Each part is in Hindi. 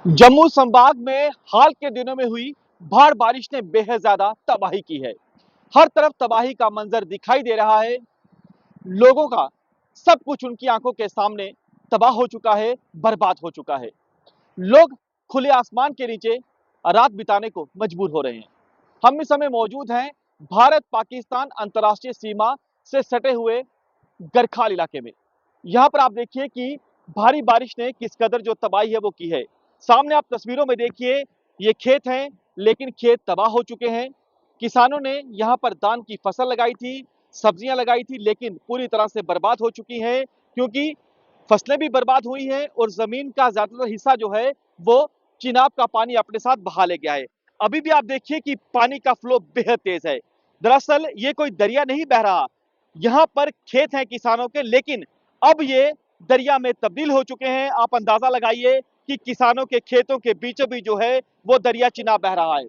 जम्मू संभाग में हाल के दिनों में हुई भार बारिश ने बेहद ज्यादा तबाही की है। हर तरफ तबाही का मंजर दिखाई दे रहा है। लोगों का सब कुछ उनकी आंखों के सामने तबाह हो चुका है, बर्बाद हो चुका है। लोग खुले आसमान के नीचे रात बिताने को मजबूर हो रहे हैं। हम इस समय मौजूद हैं भारत पाकिस्तान अंतर्राष्ट्रीय सीमा से सटे हुए गरखाल इलाके में। यहाँ पर आप देखिए कि भारी बारिश ने किस कदर जो तबाही है वो की है। सामने आप तस्वीरों में देखिए, ये खेत हैं, लेकिन खेत तबाह हो चुके हैं। किसानों ने यहाँ पर धान की फसल लगाई थी, सब्जियां लगाई थी, लेकिन पूरी तरह से बर्बाद हो चुकी हैं, क्योंकि फसलें भी बर्बाद हुई हैं और जमीन का ज्यादातर हिस्सा जो है वो चिनाब का पानी अपने साथ बहा ले गया है। अभी भी आप देखिए कि पानी का फ्लो बेहद तेज है। दरअसल ये कोई दरिया नहीं बह रहा, यहाँ पर खेत हैं किसानों के, लेकिन अब ये दरिया में तब्दील हो चुके हैं। आप अंदाजा लगाइए कि किसानों के खेतों के बीचों बीच जो है वो दरिया चिनाब बह रहा है,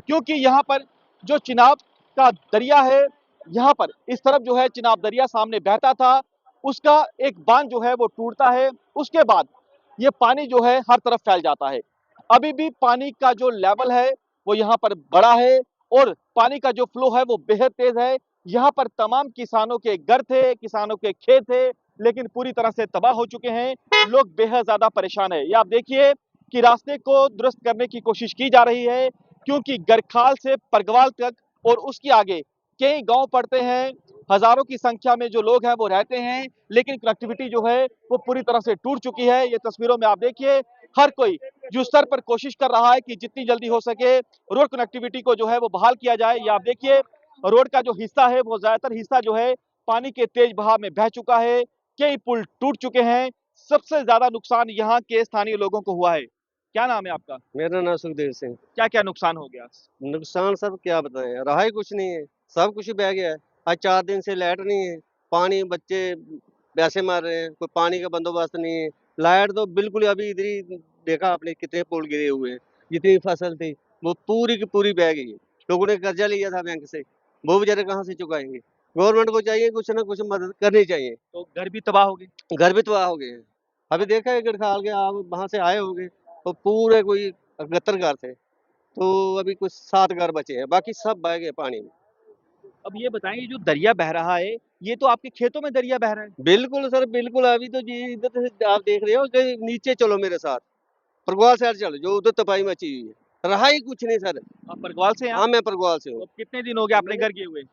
क्योंकि यहाँ पर जो चिनाब का दरिया है, यहाँ पर इस तरफ जो है चिनाब दरिया सामने बहता था, उसका एक बांध जो है वो टूटता है। उसके बाद ये पानी जो है हर तरफ फैल जाता है। अभी भी पानी का जो लेवल है वो यहाँ पर बड़ा है और पानी का जो फ्लो है वो बेहद तेज है। यहाँ पर तमाम किसानों के घर थे, किसानों के खेत थे, लेकिन पूरी तरह से तबाह हो चुके हैं। लोग बेहद ज्यादा परेशान है। ये आप देखिए कि रास्ते को दुरुस्त करने की कोशिश की जा रही है, क्योंकि गरखाल से परगवाल तक और उसके आगे कई गांव पड़ते हैं। हजारों की संख्या में जो लोग हैं वो रहते हैं, लेकिन कनेक्टिविटी जो है वो पूरी तरह से टूट चुकी है। ये तस्वीरों में आप देखिए, हर कोई जो स्तर पर कोशिश कर रहा है कि जितनी जल्दी हो सके रोड कनेक्टिविटी को जो है वो बहाल किया जाए। ये आप देखिए, रोड का जो हिस्सा है वो ज्यादातर हिस्सा जो है पानी के तेज बहाव में बह चुका है। कई पुल टूट चुके हैं। सबसे ज्यादा नुकसान यहाँ के स्थानीय लोगों को हुआ है। क्या नाम है आपका? मेरा नाम सुखदेव सिंह। क्या क्या नुकसान हो गया? नुकसान सब क्या बताएं, रहा ही कुछ नहीं है, सब कुछ ही बह गया है। आज 4 दिन से लाइट नहीं है, पानी बच्चे पैसे मार रहे हैं, कोई पानी का बंदोबस्त नहीं है। लाइट तो बिल्कुल अभी इधर ही देखा आपने कितने पुल गिरे हुए हैं, जितनी फसल थी वो पूरी की पूरी बह गई है। लोगों ने कर्जा लिया था बैंक से, वो बेचारे कहाँ से चुकाएंगे? गवर्नमेंट को चाहिए कुछ ना कुछ मदद करनी चाहिए। तो घर भी तबाह हो गए। घर भी तबाह हो गए हैं। अभी देखा है गढ़खाल के, आप वहां से आए होंगे तो पूरे कोई 71 घर थे, तो अभी कुछ 7 घर बचे हैं, बाकी सब बह गए पानी में। अब ये बताएं, जो दरिया बह रहा है, ये तो आपके खेतों में दरिया बह रहा है। बिल्कुल सर, बिल्कुल। अभी तो जी इधर से आप देख रहे हो कि नीचे चलो मेरे साथ, परगवाल साइड चलो, जो उधर तबाही मची हुई है, रहा ही कुछ नहीं सर। आप परगवाल से हैं आप? हाँ, मैं परगवाल से हूँ। तो कितने दिन हो गए अपने मैंने घर गए हुए?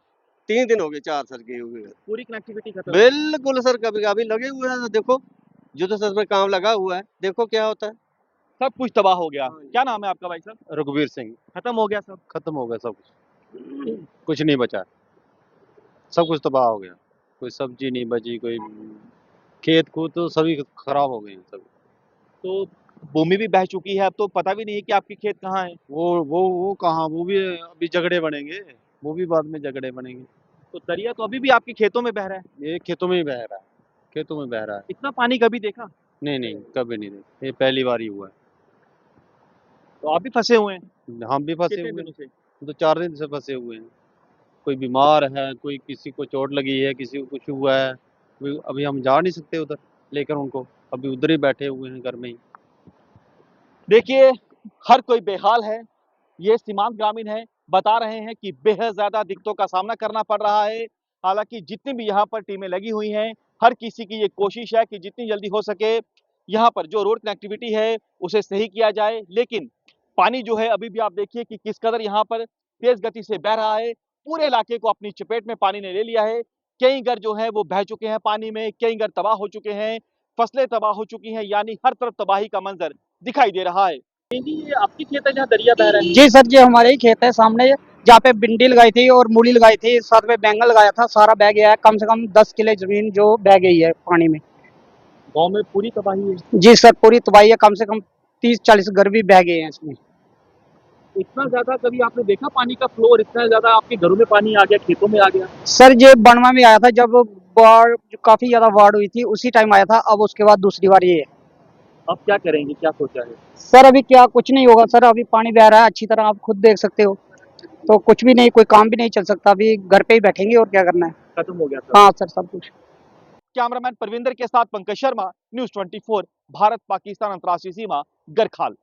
3 दिन हो गए, 4 सर गए हुए हैं। पूरी कनेक्टिविटी खत्म है। बिल्कुल सर, कभी कभी लगे हुए हैं, तो देखो जो तो सर में काम लगा हुआ है, देखो क्या होता है। सब कुछ तबाह हो गया। हाँ जी। क्या नाम है आपका भाई साहब? रघुवीर सिंह। खत्म हो गया सब। खत्म हो गया सब कुछ, कुछ नहीं बचा, सब कुछ तबाह हो गया। कोई सब्जी नहीं बची, कोई खेत कूद तो सभी खराब हो गए हैं सब। तो भूमि भी बह चुकी है, अब तो पता भी नहीं है कि आपके खेत कहाँ है। वो कहाँ, वो भी अभी झगड़े बनेंगे, वो भी बाद में झगड़े बनेंगे। तो दरिया तो अभी भी आपके खेतों में बह रहा है। ये खेतों में ही बह रहा है, खेतों में बह रहा है। इतना पानी कभी देखा? नहीं नहीं, कभी नहीं देखा, ये पहली बार ही हुआ तो आप भी फंसे हुए हैं। है। हम भी फंसे कितने हुए दिनों से? हैं, तो 4 दिन से फंसे हुए हैं। कोई बीमार है, कोई किसी को चोट लगी है, किसी को कुछ हुआ है। अभी हम जा नहीं सकते उधर लेकर उनको, अभी उधर ही बैठे हुए हैं घर में ही। देखिए, हर कोई बेहाल है। ये सीमांत ग्रामीण है, बता रहे हैं कि बेहद ज्यादा दिक्कतों का सामना करना पड़ रहा है। हालांकि जितनी भी यहाँ पर टीमें लगी हुई हैं, हर किसी की ये कोशिश है कि जितनी जल्दी हो सके यहाँ पर जो रोड कनेक्टिविटी है उसे सही किया जाए। लेकिन पानी जो है अभी भी आप देखिए कि किस कदर यहाँ पर तेज गति से बह रहा है। पूरे इलाके को अपनी चपेट में पानी ने ले लिया है। कई घर जो है वो बह चुके हैं पानी में, कई घर तबाह हो चुके हैं, फसलें तबाह हो चुकी हैं, यानी हर तरफ तबाही का मंजर दिखाई दे रहा है। ये आपकी खेत है जहाँ दरिया बह रहा है? जी सर, ये हमारे ही खेत है सामने, जहाँ पे भिंडी लगाई थी और मूली लगाई थी, साथ में बैंगन लगाया था, सारा बह गया है। कम से कम 10 किले जमीन जो बह गई है पानी में। गांव में पूरी तबाही है। जी सर, पूरी तबाही है। कम से कम 30-40 घर भी बह गए हैं इसमें। इतना ज्यादा कभी आपने देखा पानी का फ्लो? और इतना ज्यादा आपके घरों में पानी आ गया, खेतों में आ गया? सर, ये बनवा में आया था जब बाढ़, काफी ज्यादा बाढ़ हुई थी, उसी टाइम आया था। अब उसके बाद दूसरी बार ये है। अब क्या करेंगे, क्या सोचा है? सर अभी क्या, कुछ नहीं होगा सर, अभी पानी बह रहा है अच्छी तरह, आप खुद देख सकते हो। तो कुछ भी नहीं, कोई काम भी नहीं चल सकता, अभी घर पे ही बैठेंगे और क्या करना है। खत्म हो गया सब। हाँ सर, सब कुछ। कैमरामैन परविंदर के साथ पंकज शर्मा, न्यूज़ 24, भारत पाकिस्तान अंतर्राष्ट्रीय सीमा, गरखाल।